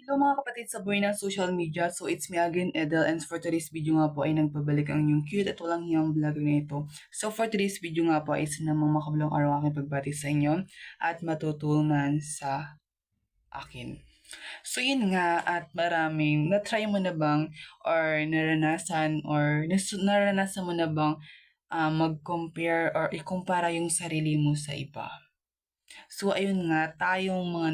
Hello mga kapatid sa buhay ng social media. So it's me again, Edel, and for today's video nga po ay nagbabalik ang inyong cute at walang hiyang vlogger na ito. So for today's video nga po ay sinamang makabulang araw aking pagbati sa inyo at matutunan sa akin. So yun nga, at maraming na-try mo na bang or naranasan mo na bang mag-compare or ikumpara yung sarili mo sa iba? So ayun nga, tayong mga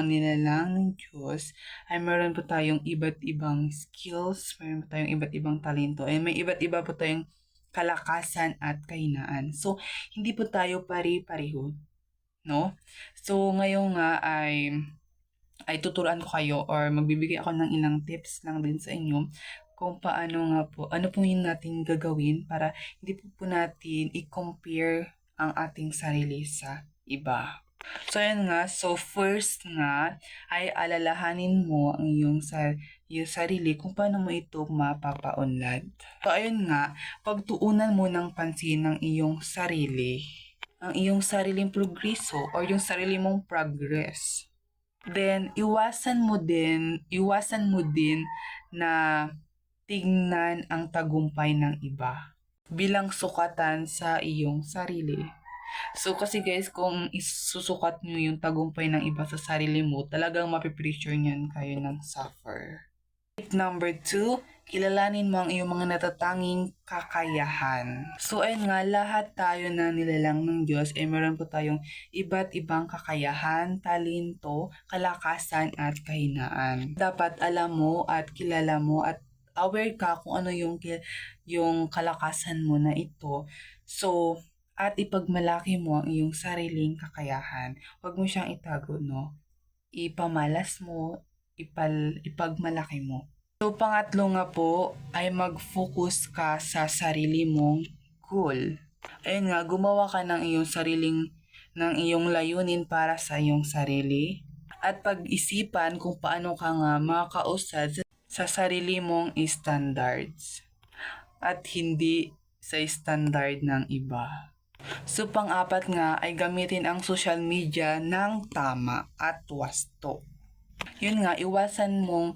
nilalang ng Diyos ay meron po tayong iba't ibang skills, meron po tayong iba't ibang talento, ay may iba't iba po tayong kalakasan at kahinaan. So hindi po tayo pari-pareho, no? So ngayon nga ay tuturuan ko kayo or magbibigay ako ng ilang tips lang din sa inyo kung ano po yung natin gagawin para hindi po natin i-compare ang ating sarili sa iba. So, ayan nga. So, first nga, ay alalahanin mo ang yung sarili kung paano mo ito mapapaunlad. So, ayun nga, pagtuunan mo ng pansin ng iyong sarili, ang iyong sariling progreso or yung sarili mong progress. Then, iwasan mo din na tingnan ang tagumpay ng iba bilang sukatan sa iyong sarili. So, kasi guys, kung isusukat nyo yung tagumpay ng iba sa sarili mo, talagang mapipressure niyan kayo ng suffer. Tip number 2, kilalanin mo ang iyong mga natatanging kakayahan. So, ayun nga, lahat tayo na nilalang ng Diyos ay meron po tayong iba't ibang kakayahan, talento, kalakasan at kahinaan. Dapat alam mo at kilala mo at aware ka kung ano yung kalakasan mo na ito. So, at ipagmalaki mo ang iyong sariling kakayahan. Huwag mo siyang itago, no? Ipamalas mo, ipagmalaki mo. So, pangatlo nga po ay mag-focus ka sa sarili mong goal. Ayun nga, gumawa ka ng iyong layunin para sa iyong sarili at pag-isipan kung paano ka nga makakausad sa sarili mong standards at hindi sa standard ng iba. So, pang-apat nga ay gamitin ang social media ng tama at wasto. Yun nga, iwasan mong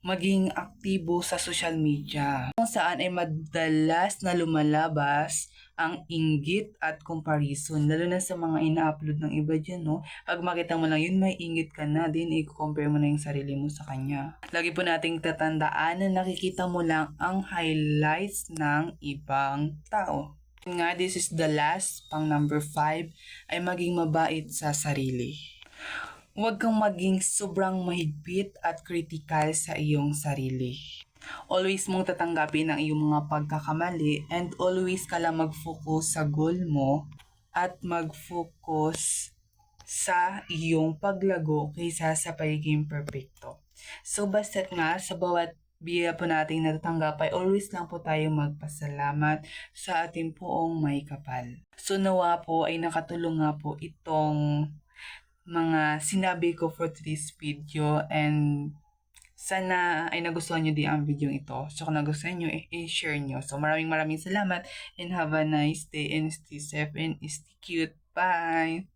maging aktibo sa social media kung saan ay madalas na lumalabas ang inggit at comparison, lalo na sa mga ina-upload ng iba dyan, no? Pag makita mo lang yun, may inggit ka na din, i-compare mo na yung sarili mo sa kanya. Lagi po nating tatandaan na nakikita mo lang ang highlights ng ibang tao. Nga, this is the last, pang number 5, ay maging mabait sa sarili. Huwag kang maging sobrang mahigpit at kritikal sa iyong sarili. Always mong tatanggapin ang iyong mga pagkakamali and always ka lang mag-focus sa goal mo at mag-focus sa iyong paglago kaysa sa pagiging perfecto. So, basta't nga sa bawat biyaya po nating natatanggap ay always lang po tayong magpasalamat sa ating poong may kapal. So, nawa po ay nakatulong nga po itong mga sinabi ko for today's video and sana ay nagustuhan nyo din ang video ito. So kung nagustuhan nyo, i-share nyo. So maraming salamat and have a nice day and stay safe and stay cute. Bye!